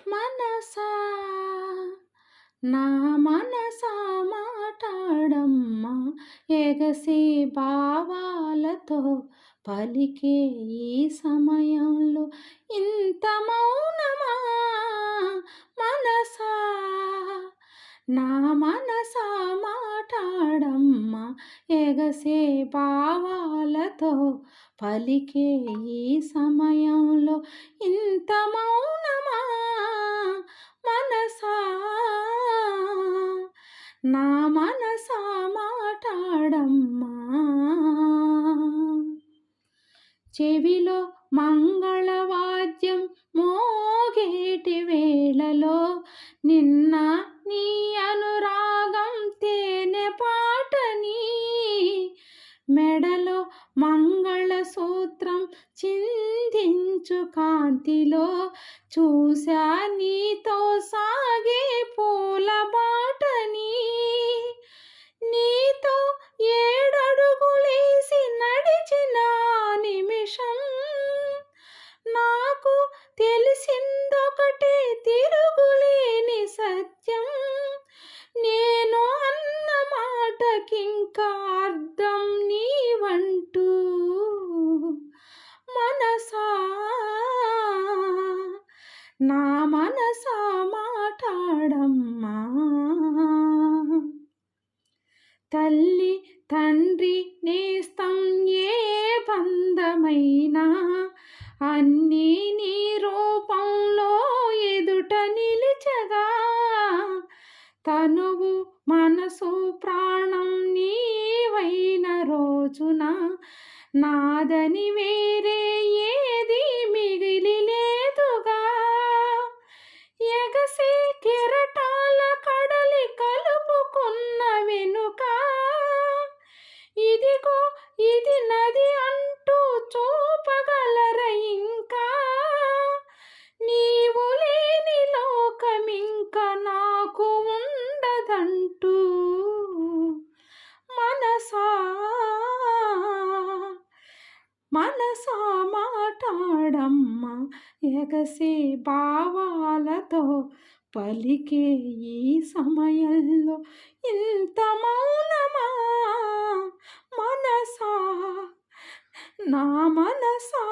మనసా నా మనసా మాటాడమ్మా ఎగసి భావాలతో పలికే ఈ సమయంలో ఇంత మౌనమా మనసా నా మనసా మాటాడమ్మా ఎగసే భావాలతో పలికే ఈ సమయంలో ఇంత మౌనమా మనసా నా మనసా మాటాడమ్మా చెవిలో మంగళవాద్యం మోగేటి వేళలో నిన్న నీ అనురాగం తేనె పాటని మెడలో మంగళసూత్రం చిందించు కాంతిలో చూశా నీతో సాగే పూల బాటని నీతో ఏడడుగులేసి నడిచిన నిమిషం నాకు తెలిసిందొకటే తిరుగులేని సత్యం నేను అన్న మాటకింకా అర్థం నీవంటూ మనసా నా మనసా మాటాడమ్మా తల్లి తండ్రి నేస్తం ఏ బంధమైనా అన్నీ నీ రూపంలో ఎదుట నిలిచగా తనువు మనసు ప్రాణం నీవైన రోజున నాదని వేరే ఏది మిగిలి లేదుగా ఎగసి కెరటాల కడలి కలుపుకున్న వెనుక ఇదిగో ఇది నది అంటూ చూపగలర ఇంకా నీవు లేని లోకమింక నాకు ఉండదంటూ మనసా మనసా మాటాడమ్మా ఎగసే భావాలతో పలికే ఈ సమయంలో ఇంత మౌనమా మనసా నా మనసా